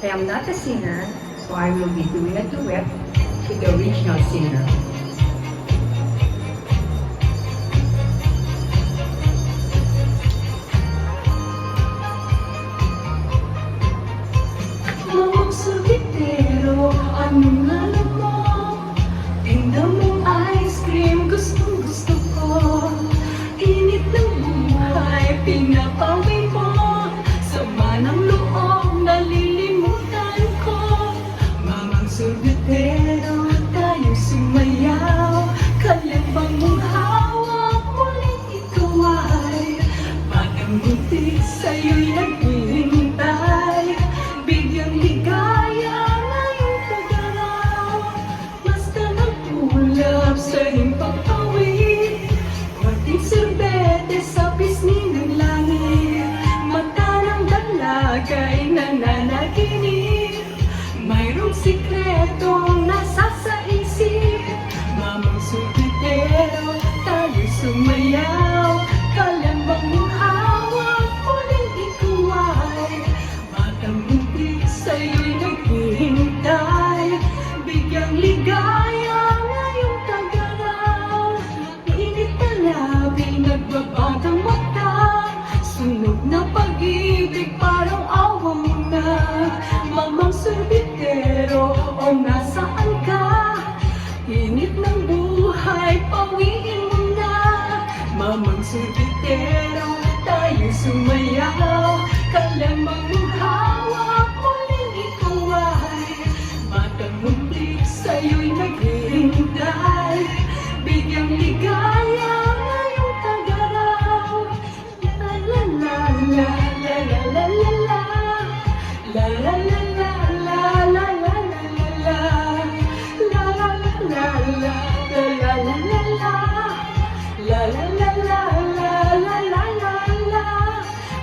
I am not a singer, so I will be doing a duet with the original singer. Mawag solitero, anong alam mo? Tingnan mong ice cream, gustong gusto ko. Init ng buhay, pinapawi mo. Sama ng loob, nalilimutan ko. Mamang solitero, tayo sumayaw. Kalabang mong hawak, muling ikaw ay pag-amuti sa'yo'y naghihintay. Bigyang ligaya ngayong pag-araw. Basta nagpulap sa himpapawid. Konting serbete sa pisngi ng langit. Mata ng dalaga'y nananaginip. Mayroong sikretong nasa sa isip. Mamang solitero, tayo sumayaw. Kalambang mong hawak, muling ikaw ay matamuti sa'yo'y naghihintay. Bigyang ligaya ngayong tag-araw. Init na labi, nagbabagang mata. Sunog na pag-ibig, parang awa mo na. Mamang solitero, o nasaan ka? Init ng buhay, pawiin mo na. Mamang solitero, tayo sumayaw. Kalamang mong hawak, muling ikaw ay matamuti sa'yo'y naghihintay. Bigyang ligaya ngayong tag-araw. La la la la la la la la la. La la la la la la la la la. La la la la la la la la la. La la la la la la la la la.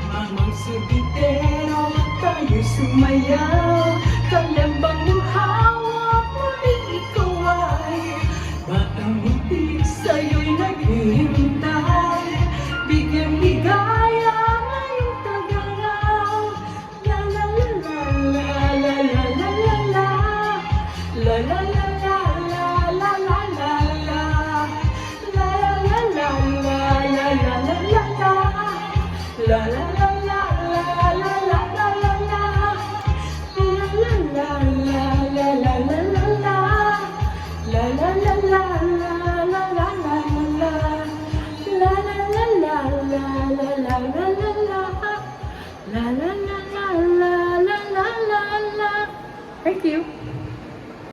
Mamang solitero, tayo sumayaw. Kalambang mong hawak, muling ikaw ay matamuti sa'yo'y naghihintay. Bigyang ligaya ngayong tag-araw. La la la la la la la la la la. La la la la la la la la la. La la la la la la la la la la. La la la la la la la la la la. La la la la la la la la la. La la la la la la la la la. La la la la la la la la la la. La la la la la la la la la. Thank you.